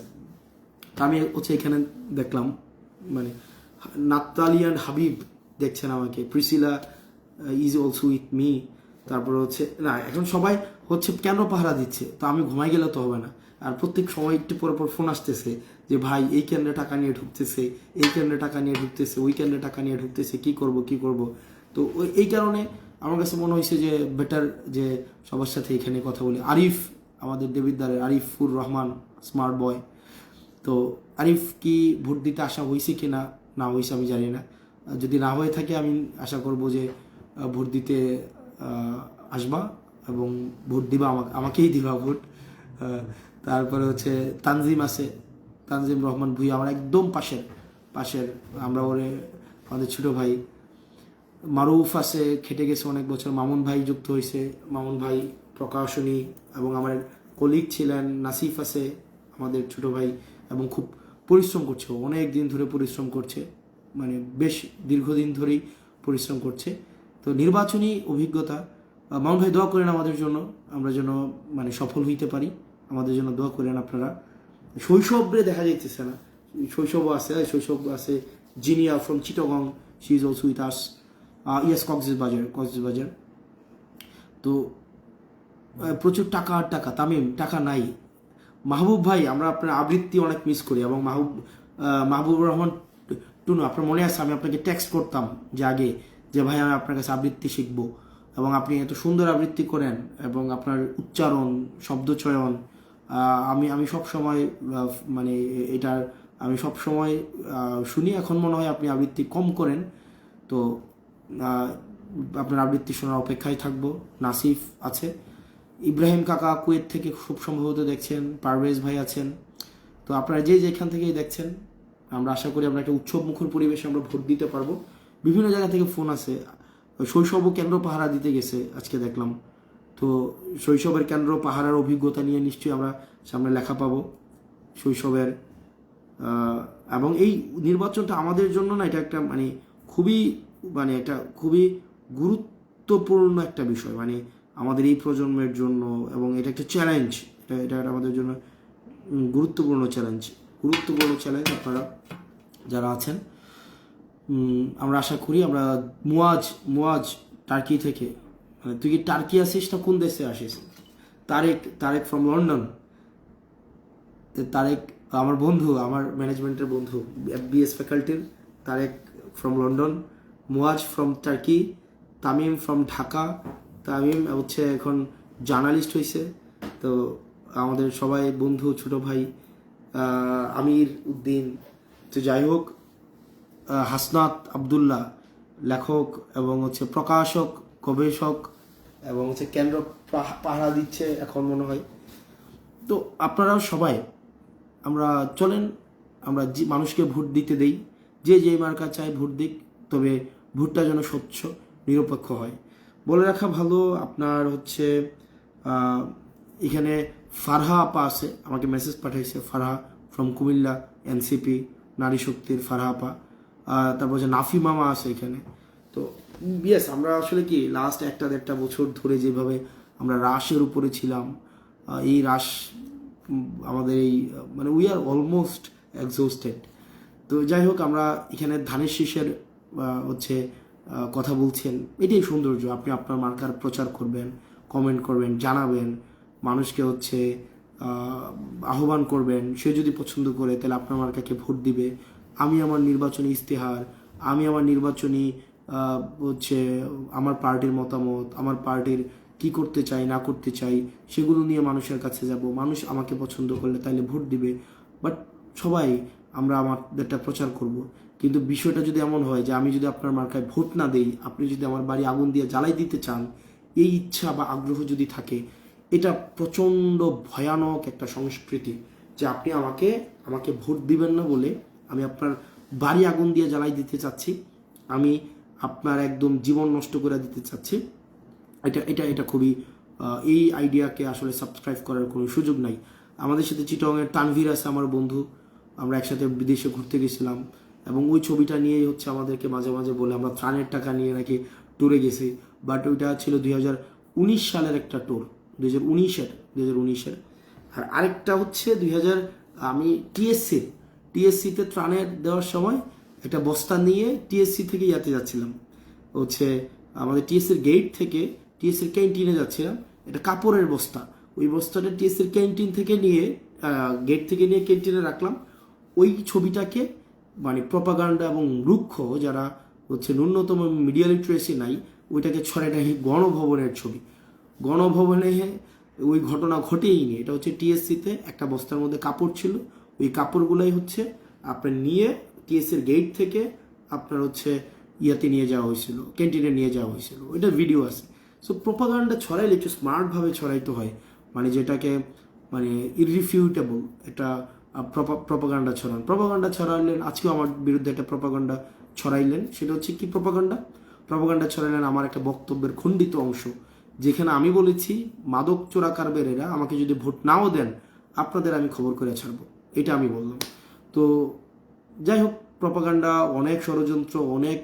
আমি হচ্ছে এখানে দেখলাম, মানে নাতালিয়ান হাবিব দেখছেন আমাকে, Priscilla is also with me. তারপর হচ্ছে না, এখন সবাই হচ্ছে কেন পাহারা দিচ্ছে, তো আমি ঘুমাই গেলে তো হবে না। আর প্রত্যেক সময় একটু পর ফোন আসতেছে যে ভাই এই কেন্দ্রে টাকা নিয়ে ঢুকতেছে, এই কেন্দ্রে টাকা নিয়ে ঢুকতেছে, ওই কেন্দ্রে টাকা নিয়ে ঢুকতেছে, কি করব। তো এই কারণে আমার কাছে মনে হয়েছে যে বেটার যে সবার সাথে এখানে কথা বলি। আরিফ, আমাদের দেবিদ্বারের আরিফুর রহমান, স্মার্ট বয়। তো আরিফ কি ভোট দিতে আসা হয়েছে কি না হয়েছে আমি জানি না। যদি না হয়ে থাকে, আমি আশা করব যে ভোট দিতে আসবা এবং ভোট দিবা, আমাকেই দিবা ভোট। তারপরে হচ্ছে তানজিম আছে, তানজিম রহমান ভুইয়া আমার একদম পাশের, আমরা আমাদের ছোট ভাই। মারুফ আছে, খেটে গেছে অনেক বছর। মামুন ভাই যুক্ত হয়েছে, মামুন ভাই প্রকাশনী, এবং আমার কলিগ ছিলেন নাসিফ আছে আমাদের ছোট ভাই, এবং খুব পরিশ্রম করছে, অনেক দিন ধরে পরিশ্রম করছে, মানে বেশ দীর্ঘদিন ধরেই পরিশ্রম করছে। তো নির্বাচনী অভিজ্ঞতা, মামুন ভাই দোয়া করেন আমাদের জন্য, আমরা যেন মানে সফল হইতে পারি, আমাদের জন্য দোয়া করেন আপনারা। শৈশবে দেখা যাইতেছে না, শৈশব আছে। Jinia from Chittagong, she is also with us. Yes, Cox's Bazar. তো প্রচুর টাকা তামিম, টাকা নাই। মাহবুব ভাই, আমরা আপনার আবৃত্তি অনেক মিস করি। এবং মাহবুবুর রহমান টুনু, আপনার মনে আছে আমি আপনাকে টেক্সট করতাম যে আগে, যে ভাই আমি আপনার কাছে আবৃত্তি শিখবো, এবং আপনি এত সুন্দর আবৃত্তি করেন, এবং আপনার উচ্চারণ, শব্দচয়ন, আমি সব সময় মানে এটার আমি সব সময় শুনি। এখন মনে হয় আপনি আবৃত্তি কম করেন। তো আপনার আবৃত্তি শোনার অপেক্ষায় থাকবো। নাসিফ আছে, ইব্রাহিম কাকা কুয়েত থেকে খুব সম্ভবত দেখছেন, পারভেজ ভাই আছেন। তো আপনারা যেখান থেকেই দেখছেন, আমরা আশা করি আমরা একটা উৎসব মুখর পরিবেশে আমরা ভোট দিতে পারবো। বিভিন্ন জায়গা থেকে ফোন আছে, শৈশব কেন্দ্র পাহারা দিতে গেছে আজকে দেখলাম। তো শৈশবের কেন্দ্র পাহারার অভিজ্ঞতা নিয়ে নিশ্চয়ই আমরা সামনে লেখা পাবো। শৈশবের। এবং এই নির্বাচনটা আমাদের জন্য না, এটা একটা মানে এটা খুবই গুরুত্বপূর্ণ একটা বিষয়, মানে আমাদের এই প্রজন্মের জন্য, এবং এটা একটা চ্যালেঞ্জ, এটা আমাদের জন্য গুরুত্বপূর্ণ চ্যালেঞ্জ। আপনারা যারা আছেন, আমরা আশা করি আমরা মুয়াজ টার্কি থেকে, মানে তুই কি টার্কি আসিস না কোন দেশে আসিস? Tarique from London. তারেক আমার বন্ধু, আমার ম্যানেজমেন্টের বন্ধু, বিএস ফ্যাকাল্টির। Tarek from London, Muaz from Turkey, Tamim from Dhaka. Tamim হচ্ছে এখন জার্নালিস্ট হয়েছে। তো আমাদের সবাই বন্ধু, ছোট ভাই আমির উদ্দিন। তো যাই হোক, হাসনাত আবদুল্লাহ লেখক এবং হচ্ছে প্রকাশক, গবেষক, এবং হচ্ছে কেন্দ্র পাহারা দিচ্ছে এখন মনে হয়। তো আপনারাও সবাই আমরা চলেন, আমরা মানুষকে ভোট দিতে দেই, যে মার্কা চায় ভোট দিক, তবে ভোটটা যেন স্বচ্ছ নিরপেক্ষ হয়। বলে রাখা ভালো, আপনার হচ্ছে এখানে ফারহা আপা আছে, আমাকে মেসেজ পাঠাইছে, ফারহা ফ্রম কুমিল্লা, এনসিপি নারী শক্তির ফারহা আপা। তারপর হচ্ছে নাফি মামা আছে এখানে। তো ইয়েস, আমরা আসলে কি লাস্ট 1-1.5 বছর ধরে যেভাবে আমরা রাশের উপরে ছিলাম, এই রাশ আমাদের এই মানে উই আর অলমোস্ট এক্সহস্টেড। তো যাই হোক, আমরা এখানে ধানের শীষের হচ্ছে কথা বলছেন, এটাই সৌন্দর্য। আপনি আপনার মার্কার প্রচার করবেন, কমেন্ট করবেন, জানাবেন, মানুষকে হচ্ছে আহ্বান করবেন। সে যদি পছন্দ করে তাহলে আপনার মার্কাকে ভোট দিবে। আমি আমার নির্বাচনী ইস্তেহার, আমি আমার নির্বাচনী হচ্ছে আমার পার্টির মতামত, আমার পার্টির কি করতে চাই না করতে চাই সেগুলো নিয়ে মানুষের কাছে যাব। মানুষ আমাকে পছন্দ করলে তাইলে ভোট দিবে। বাট সবাই আমরা আমাদেরটা প্রচার করব। কিন্তু বিষয়টা যদি এমন হয় যে আমি যদি আপনার মার্কায় ভোট না দেই, আপনি যদি আমার বাড়ি আগুন দিয়ে জ্বালাই দিতে চান, এই ইচ্ছা বা আগ্রহ যদি থাকে, এটা প্রচণ্ড ভয়ানক একটা সংস্কৃতি যে আপনি আমাকে ভোট দিবেন না বলে আমি আপনার বাড়ি আগুন দিয়ে জ্বালাই দিতে চাচ্ছি, আমি আপনার একদম জীবন নষ্ট করে দিতে চাচ্ছি। এটা খুবই এই আইডিয়াকে আসলে সাবস্ক্রাইব করার কোনো সুযোগ নাই। আমাদের সাথে চিটংয়ের তানভীর আছে, আমার বন্ধু, আমরা একসাথে বিদেশে ঘুরতে গেছিলাম, এবং ওই ছবিটা নিয়েই হচ্ছে আমাদেরকে মাঝে মাঝে বলে আমরা ত্রাণের টাকা নিয়ে নাকি ট্যুরে গেছি। বাট ওইটা ছিল 2019 সালের একটা ট্যুর, 2019-এর। আর আরেকটা হচ্ছে আমি টিএসসিতে ত্রাণের দেওয়ার সময় একটা বস্তা নিয়ে টিএসসি থেকে ইয়াতে যাচ্ছিলাম, হচ্ছে আমাদের টিএসসির গেট থেকে টিএসসির ক্যান্টিনে যাচ্ছিলাম। এটা কাপড়ের বস্তা, ওই বস্তাটা টিএসসির ক্যান্টিন থেকে নিয়ে গেট থেকে নিয়ে ক্যান্টিনে রাখলাম। ওই ছবিটাকে মানে প্রপাগান্ডা এবং রুক্ষ যারা হচ্ছে ন্যূনতম মিডিয়া লিটারেসি নাই, ওইটাকে ছড়াটাই গণভবনের ছবি। গণভবনে ওই ঘটনা ঘটেই নি। এটা হচ্ছে টিএসসিতে একটা বস্তার মধ্যে কাপড় ছিল, ওই কাপড়গুলাই হচ্ছে আপনার নিয়ে টিএসসির গেট থেকে আপনার হচ্ছে ইয়াতে নিয়ে যাওয়া হয়েছিল, ক্যান্টিনে নিয়ে যাওয়া হয়েছিল। ওইটা ভিডিও আছে। সো প্রপাগান্ডা ছড়াইলে একটু স্মার্টভাবে ছড়াইতে হয়, মানে যেটাকে মানে ইররিফিউটেবল এটা প্রপাগান্ডা ছড়াইলেন। আজকেও আমার বিরুদ্ধে একটা প্রপাগান্ডা ছড়াইলেন। সেটা হচ্ছে কি প্রপাগান্ডা ছড়াইলেন আমার একটা বক্তব্যের খণ্ডিত অংশ, যেখানে আমি বলেছি মাদক চোরাকারবারেরা আমাকে যদি ভোট নাও দেন, আপনাদের আমি খবর করে ছাড়বো, এটা আমি বললাম। তো যাই হোক, প্রপাগান্ডা, অনেক ষড়যন্ত্র, অনেক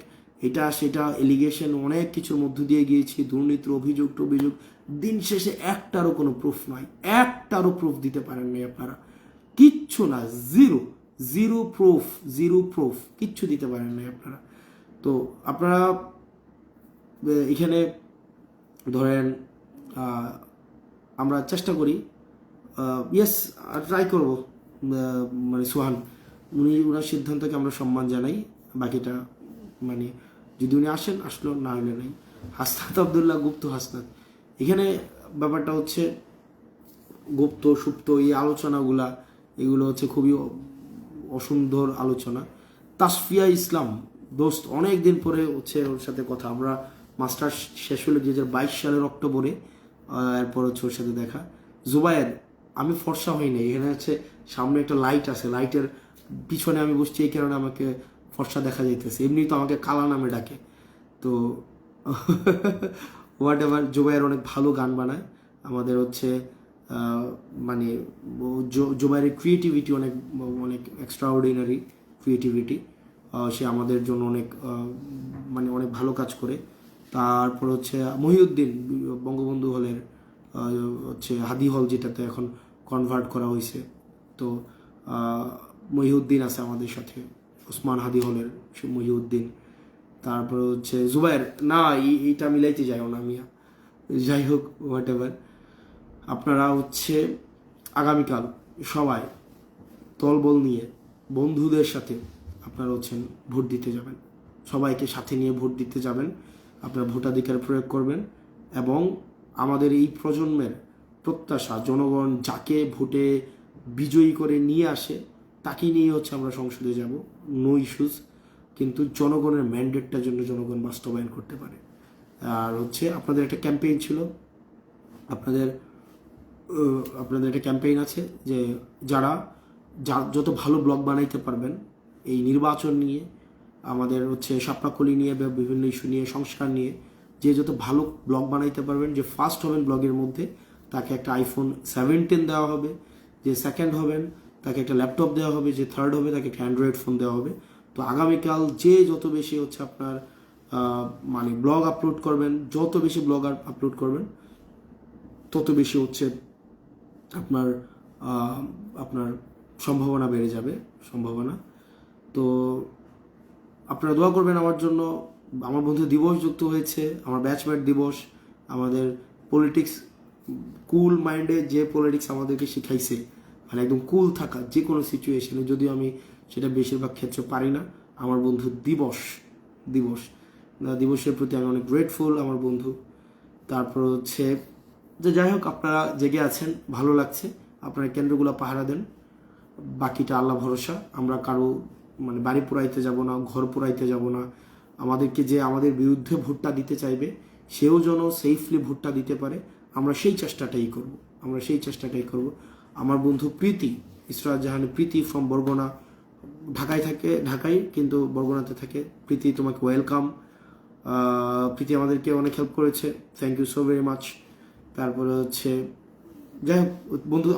এটা সেটা এলিগেশন, অনেক কিছুর মধ্য দিয়ে গিয়েছি, দুর্নীতির অভিযোগ, দিন শেষে একটারও কোনো প্রুফ নয়, একটারও প্রুফ দিতে পারেন নাই আপনারা, কিচ্ছু না, জিরো প্রুফ, কিচ্ছু দিতে পারেন নাই আপনারা। তো আপনারা এখানে ধরেন আমরা চেষ্টা করি, ইয়েস ট্রাই করব, মানে সোহান উনার সিদ্ধান্তকে আমরা সম্মান জানাই। বাকিটা মানে যদি উনি আসেন আসলো, না হলে নাই। হাসনাত আবদুল্লাহ, গুপ্ত হাসনাত, এখানে ব্যাপারটা হচ্ছে গুপ্ত সুপ্ত এই আলোচনাগুলা, এগুলো হচ্ছে খুবই অসুন্দর আলোচনা। তাসফিয়া ইসলাম দোস্ত, অনেক দিন পরে হচ্ছে ওর সাথে কথা, আমরা মাস্টার্স শেষ হলো 2022 সালের অক্টোবরে, এরপর হচ্ছে ওর সাথে দেখা। জুবায়ের, আমি ফর্সা হই নাই, এখানে হচ্ছে সামনে একটা লাইট আছে, লাইটের পিছনে আমি বসছি, এই কারণে আমাকে ফর্সা দেখা যাইতেছে, এমনি তো আমাকে কালা নামে ডাকে। তো হোয়াট এভার, জুবায়ের অনেক ভালো গান বানায়, আমাদের হচ্ছে মানে জুবাইরের ক্রিয়েটিভিটি অনেক অনেক এক্সট্রাঅর্ডিনারি ক্রিয়েটিভিটি, সে আমাদের জন্য অনেক মানে অনেক ভালো কাজ করে। তারপর হচ্ছে মহিউদ্দিন, বঙ্গবন্ধু হলের হচ্ছে হাদি হল যেটাতে এখন কনভার্ট করা হয়েছে, তো মহিউদ্দিন আছে আমাদের সাথে, ওসমান হাদি হলের সে মহিউদ্দিন। তারপর হচ্ছে জুবাইর, না এইটা মিলাইতে যাইও না মিয়া, যাই হোক হোয়াট এভার। আপনারা হচ্ছে আগামীকাল সবাই দলবল নিয়ে বন্ধুদের সাথে আপনারা হচ্ছেন ভোট দিতে যাবেন, সবাইকে সাথে নিয়ে ভোট দিতে যাবেন, আপনারা ভোটাধিকার প্রয়োগ করবেন। এবং আমাদের এই প্রজন্মের প্রত্যাশা, জনগণ যাকে ভোটে বিজয়ী করে নিয়ে আসে তাকে নিয়ে হচ্ছে আমরা সংসদে যাব, নো ইস্যুস, কিন্তু জনগণের ম্যান্ডেটটার জন্য জনগণ বাস্তবায়ন করতে পারে। আর হচ্ছে আপনাদের একটা ক্যাম্পেইন ছিল, আপনাদের একটা ক্যাম্পেইন আছে যে যারা যত ভালো ব্লগ বানাইতে পারবেন এই নির্বাচন নিয়ে, আমাদের হচ্ছে শাপলাকলি নিয়ে, বিভিন্ন ইস্যু নিয়ে, সংস্কার নিয়ে, যে যত ভালো ব্লগ বানাইতে পারবেন, যে ফার্স্ট হবেন ব্লগের মধ্যে তাকে একটা iPhone 17 দেওয়া হবে, যে সেকেন্ড হবেন তাকে একটা ল্যাপটপ দেওয়া হবে, যে থার্ড হবে তাকে একটা অ্যান্ড্রয়েড ফোন দেওয়া হবে। তো আগামীকাল যে যত বেশি হচ্ছে আপনার মানে ব্লগ আপলোড করবেন, যত বেশি ব্লগ আপলোড করবেন তত বেশি হচ্ছে আপনার আপনার সম্ভাবনা বেড়ে যাবে, সম্ভাবনা। তো আপনারা দোয়া করবেন আমার জন্য। আমার বন্ধু দিবস যুক্ত হয়েছে, আমার ব্যাচমেট দিবস, আমাদের পলিটিক্স, কুল মাইন্ডে যে পলিটিক্স আমাদেরকে শিখাইছে, মানে একদম কুল থাকা যে কোনো সিচুয়েশনে, যদিও আমি সেটা বেশিরভাগ ক্ষেত্রে পারি না। আমার বন্ধু দিবসের প্রতি আমি অনেক গ্রেটফুল আমার বন্ধু। তারপর হচ্ছে যে যাই হোক, আপনারা জেগে আছেন, ভালো লাগছে, আপনারা কেন্দ্রগুলো পাহারা দেন, বাকিটা আল্লাহ ভরসা। আমরা কারো মানে বাড়ি পোড়াইতে যাব না, ঘর পোড়াইতে যাব না। আমাদেরকে যে আমাদের বিরুদ্ধে ভোটটা দিতে চাইবে সেও যেন সেফলি ভোটটা দিতে পারে, আমরা সেই চেষ্টাটাই করব। আমার বন্ধু প্রীতি, ইসরাত জাহান প্রীতি ফ্রম বরগুনা, ঢাকায় কিন্তু বরগুনাতে থাকে। প্রীতি, তোমাকে ওয়েলকাম। প্রীতি আমাদেরকে অনেক হেল্প করেছে, thank you so very much. তারপরে হচ্ছে যাই হোক,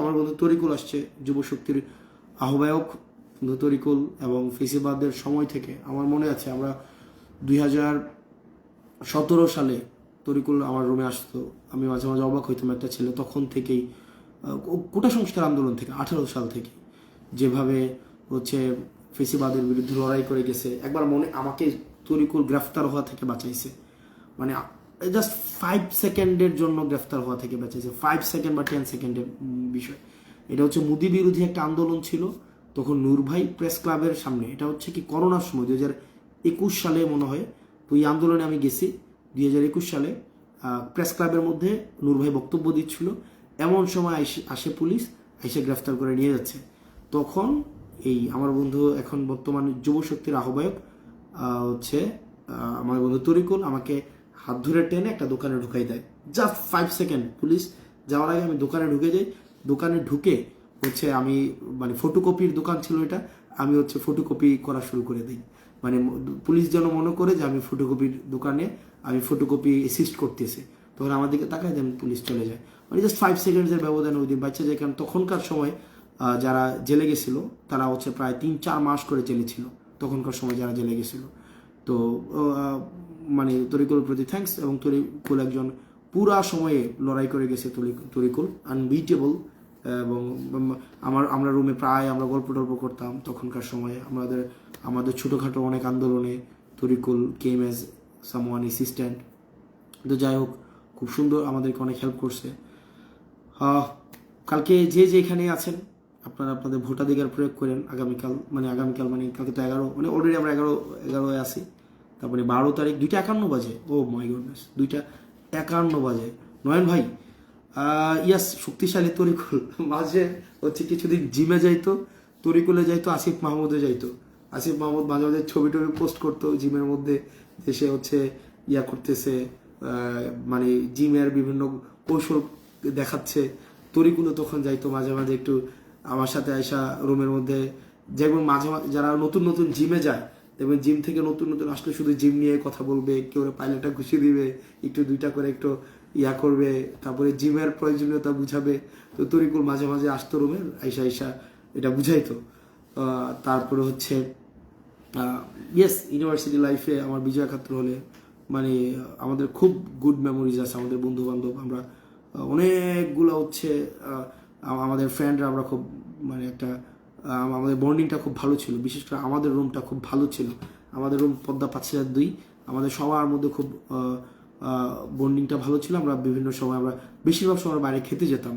আমার বন্ধু তরিকুল আসছে, যুব শক্তির আহ্বায়ক বন্ধু তরিকুল। এবং ফেসিবাদের সময় থেকে আমার মনে আছে, আমরা 2017 সালে তরিকুল আমার রুমে আসতো, আমি মাঝে মাঝে অবাক হইতাম, একটা ছেলে তখন থেকেই কোটা সংস্কার আন্দোলন থেকে 18 সাল থেকে যেভাবে হচ্ছে ফেসিবাদের বিরুদ্ধে লড়াই করে গেছে। একবার আমাকে তরিকুল গ্রেফতার হওয়া থেকে বাঁচাইছে, মানে জাস্ট 5 সেকেন্ডের জন্য গ্রেফতার হওয়া থেকে বাঁচাইছে, 5 সেকেন্ড বা 10 সেকেন্ডের বিষয়। এটা হচ্ছে মোদি বিরোধী একটা আন্দোলন ছিল তখন নূর ভাই প্রেস ক্লাবের সামনে, এটা হচ্ছে কি করোনার সময় 2021 সালে মনে হয়। তো এই আন্দোলনে আমি গেছি 2021 সালে, প্রেস ক্লাবের মধ্যে নূর ভাই বক্তব্য দিচ্ছিল, এমন সময় আসে পুলিশ, এসে গ্রেফতার করে নিয়ে যাচ্ছে। তখন এই আমার বন্ধু এখন বর্তমান যুব শক্তির আহ্বায়ক হচ্ছে আমার বন্ধু তরিকুল আমাকে হাত ধরে টেনে একটা দোকানে ঢুকাই দেয়, জাস্ট 5 সেকেন্ড। পুলিশ যাওয়ার আগে আমি দোকানে ঢুকে যাই, দোকানে ঢুকে হচ্ছে আমি মানে ফটোকপির দোকান ছিল এটা, আমি হচ্ছে ফটোকপি করা শুরু করে দিই, মানে পুলিশ যেন মনে করে যে আমি ফটোকপির দোকানে আমি ফটোকপি অ্যাসিস্ট করতেছি। তখন আমার দিকে তাকায় দেন, পুলিশ চলে যায়, মানে জাস্ট 5 সেকেন্ডসের ব্যবধানে ওই দিন বাচ্চা যায়। কারণ তখনকার সময় যারা জেলে গেছিল তারা হচ্ছে প্রায় 3-4 মাস করে জেলে ছিল তখনকার সময় যারা জেলে গেছিল। তো মানে তরিকুলের প্রতি থ্যাঙ্কস। এবং তরিকুল একজন পুরা সময়ে লড়াই করে গেছে, তরিকুল আনবিটেবল। এবং আমরা রুমে প্রায় আমরা গল্প টল্প করতাম তখনকার সময়ে, আমাদের ছোটোখাটো অনেক আন্দোলনে তরিকুল কেম এজ সামওয়ান অ্যাসিস্ট্যান্ট। তো যাই হোক, খুব সুন্দর আমাদেরকে অনেক হেল্প করছে। কালকে যেখানে আছেন আপনারা আপনাদের ভোটাধিকার প্রয়োগ করেন। আগামীকাল মানে কালকে তো 11, মানে অলরেডি আমরা 11 আছি, তারপরে 12 তারিখ 2:51 বাজে। ও মাই গডনেস, 2:51 বাজে। নয়ন ভাই, ইয়াস, শক্তিশালী তরিকুল মাঝে হচ্ছে কিছুদিন জিমে যাইতো, তরিকুলে যাইতো, আসিফ মাহমুদে যাইতো। আসিফ মাহমুদ মাঝে মাঝে ছবি পোস্ট করতো জিমের মধ্যে, যে সে হচ্ছে করতেছে, মানে জিমের বিভিন্ন কৌশল দেখাচ্ছে। তরিকুলও তখন যাইতো মাঝে মাঝে একটু আমার সাথে আইসা রুমের মধ্যে, যেমন মাঝে মাঝে যারা নতুন নতুন জিমে যায় দেখবেন, জিম থেকে নতুন নতুন আসলে শুধু জিম নিয়ে কথা বলবে, কেউ পাইলেটটা ঘুষিয়ে দিবে, একটু দুইটা করে একটু ইয়া করবে, তারপরে জিমের প্রয়োজনীয়তা বুঝাবে। তো তরিকুল মাঝে মাঝে আসতো রুমে, আইসা এটা বুঝাইতো। তারপরে হচ্ছে ইয়েস, ইউনিভার্সিটি লাইফে আমার বিজয় খাত্র হলে মানে আমাদের খুব গুড মেমোরিজ আছে, আমাদের বন্ধু বান্ধব আমরা অনেকগুলো হচ্ছে আমাদের ফ্রেন্ডরা আমরা খুব মানে একটা আমাদের বন্ডিংটা খুব ভালো ছিল। বিশেষ করে আমাদের রুমটা খুব ভালো ছিল, আমাদের রুম পদ্মা 5/2, আমাদের সবার মধ্যে খুব বন্ডিংটা ভালো ছিল। আমরা বিভিন্ন সময় আমরা বেশিরভাগ সময় বাইরে খেতে যেতাম।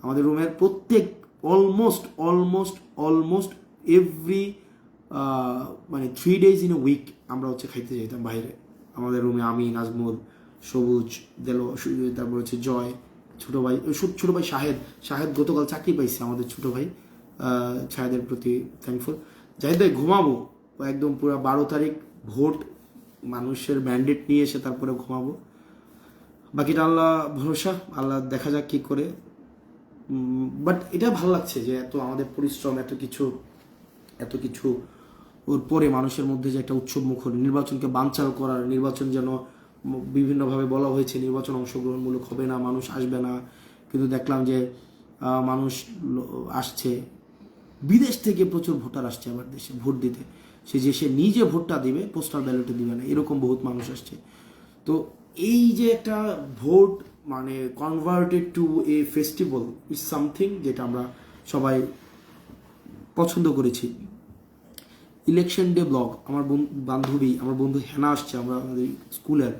আমাদের রুমের প্রত্যেক অলমোস্ট এভরি মানে 3 days in a week আমরা হচ্ছে খাইতে যেতাম বাইরে। আমাদের রুমে আমি, নাজমুল, সবুজ, দেলো, তারপর হচ্ছে জয়, ছোট ভাই শাহেদ গতকাল চাকরি পাইছে, আমাদের ছোট ভাই। শাহেদের প্রতি থ্যাঙ্কফুল। জাহিদ ভাই ঘুমাবো একদম পুরো 12 তারিখ ভোট, মানুষের ম্যান্ডেট নিয়ে এসে তারপরে ঘুমাবো। বাকিটা আল্লাহ ভরসা, আল্লাহ দেখা যাক কি করে। বাট এটা ভালো লাগছে যে এত আমাদের পরিশ্রম, এত কিছু ওর পরে মানুষের মধ্যে যে একটা উৎসব মুখর, নির্বাচনকে বানচাল করার, নির্বাচন যেন বিভিন্নভাবে বলা হয়েছে নির্বাচন অংশগ্রহণমূলক হবে না, মানুষ আসবে না, কিন্তু দেখলাম যে মানুষ আসছে। বিদেশ থেকে প্রচুর ভোটার আসছে আবার দেশে ভোট দিতে, সে নিজে ভোটটা দিবে, পোস্টাল ব্যালটে দিবে না, এরকম বহুত মানুষ আসছে। তো এই যে একটা ভোট মানে converted to a festival is something যেটা আমরা সবাই পছন্দ করেছি। ইলেকশন ডে ব্লগ, আমার বান্ধবী, আমার বন্ধু হেনা আসছে, আমাদের স্কুলের,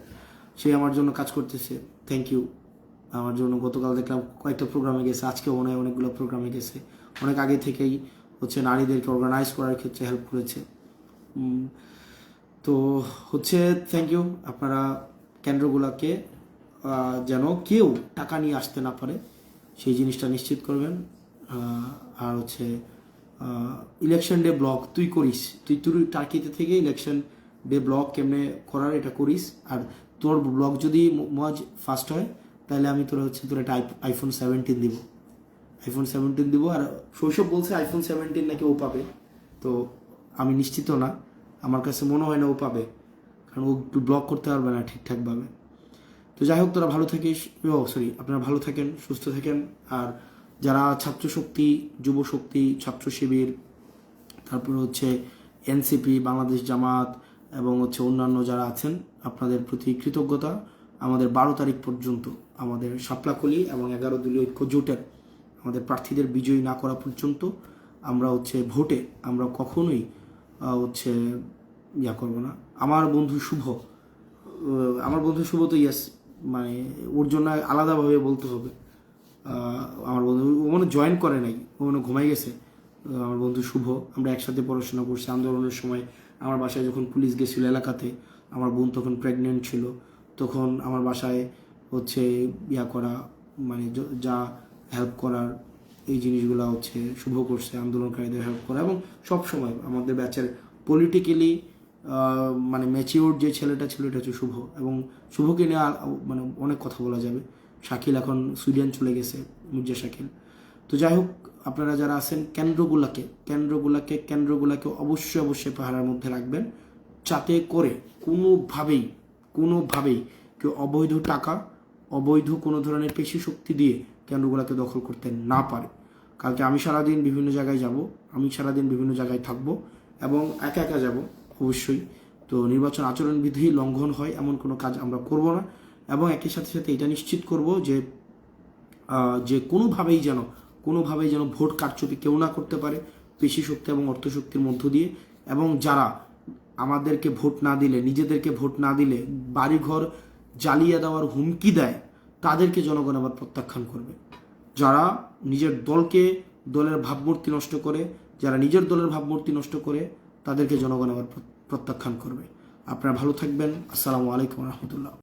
সে আমার জন্য কাজ করতেছে, থ্যাংক ইউ আমার জন্য। গতকাল দেখলাম কয়েকটা প্রোগ্রামে গেছে, আজকে মনে হয় অনেকগুলো প্রোগ্রামে গেছে, অনেক আগে থেকেই হচ্ছে নারীদেরকে অর্গানাইজ করার ক্ষেত্রে হেল্প করেছে। তো হচ্ছে থ্যাংক ইউ। আপনারা কেন্দ্রগুলোকে যেন কেউ টাকা নিয়ে আসতে না পারে সেই জিনিসটা নিশ্চিত করবেন। আর হচ্ছে ইলেকশন ডে ব্লগ তুই করিস, তুই টার্কিতে থেকে ইলেকশন ডে ব্লগ কেমনে করার এটা করিস। আর তোর ব্লগ যদি মজ ফার্স্ট হয় তাহলে আমি তোর একটা iPhone 17 দিব, iPhone 17 দিব। আর শৈশব বলছে iPhone 17 নাকি ও পাবে, তো আমি নিশ্চিত না, আমার কাছে মনে হয় না ও পাবে, কারণ ও ব্লগ করতে পারবে না ঠিকঠাকভাবে। তো যাই হোক, তোরা ভালো থাকিস, আপনারা ভালো থাকেন, সুস্থ থাকেন। আর যারা ছাত্র শক্তি, যুব শক্তি, ছাত্র শিবির, তারপর হচ্ছে এনসিপি, বাংলাদেশ জামাত এবং হচ্ছে অন্যান্য যারা আছেন, আপনাদের প্রতি কৃতজ্ঞতা। আমাদের 12 তারিখ পর্যন্ত আমাদের শাপলাকলি এবং 11 দলীয় ঐক্য জোটের আমাদের প্রার্থীদের বিজয়ী না করা পর্যন্ত আমরা হচ্ছে ভোটে আমরা কখনোই হচ্ছে ইয়া করবো না। আমার বন্ধু শুভ তো ইয়েস, মানে ওর জন্য আলাদাভাবে বলতে হবে। আমার বন্ধু ও মনে জয়েন করে নাই, ও মনে ঘুমাই গেছে। আমার বন্ধু শুভ, আমরা একসাথে পড়াশোনা করছি। আন্দোলনের সময় আমার বাসায় যখন পুলিশ গেছিল এলাকাতে, আমার বোন তখন প্রেগনেন্ট ছিল, তখন আমার বাসায় হচ্ছে ইয়া করা মানে যা হেল্প করার এই জিনিসগুলো হচ্ছে শুভ করছে, আন্দোলনকারীদের হেল্প করা। এবং সব সময় আমাদের ব্যাচের পলিটিক্যালি মানে ম্যাচিওর যে ছেলেটা ছিল এটা হচ্ছে শুভ, এবং শুভকে নিয়ে মানে অনেক কথা বলা যাবে। শাকিল এখন সুইডেন চলে গেছে, মির্জা শাকিল। তো যাই হোক, আপনারা যারা আছেন কেন্দ্রগুলোকে অবশ্যই পাহারার মধ্যে রাখবেন, যাতে করে কোনোভাবেই কেউ অবৈধ টাকা, অবৈধ কোনো ধরনের পেশি শক্তি দিয়ে কেন্দ্রগুলোকে দখল করতে না পারে। কালকে আমি সারাদিন বিভিন্ন জায়গায় যাব, আমি সারাদিন বিভিন্ন জায়গায় থাকবো এবং একা যাব অবশ্যই। তো নির্বাচন আচরণবিধি লঙ্ঘন হয় এমন কোনো কাজ আমরা করব না, এবং একই সাথে এটা নিশ্চিত করব যে কোনোভাবেই যেন ভোট কারচুপি কেউ না করতে পারে পেশি শক্তি এবং অর্থশক্তির মধ্য দিয়ে। এবং যারা আমাদেরকে ভোট না দিলে, নিজেদেরকে ভোট না দিলে বাড়িঘর জ্বালিয়ে দেওয়ার হুমকি দেয়, তাদেরকে জনগণ আবার প্রত্যাখ্যান করবে। যারা নিজের দলের ভাবমূর্তি নষ্ট করে, যারা নিজের দলের ভাবমূর্তি নষ্ট করে, তাদেরকে জনগণ আবার প্রত্যাখ্যান করবে। আপনারা ভালো থাকবেন। আসসালামু আলাইকুম রহমতুল্লাহ।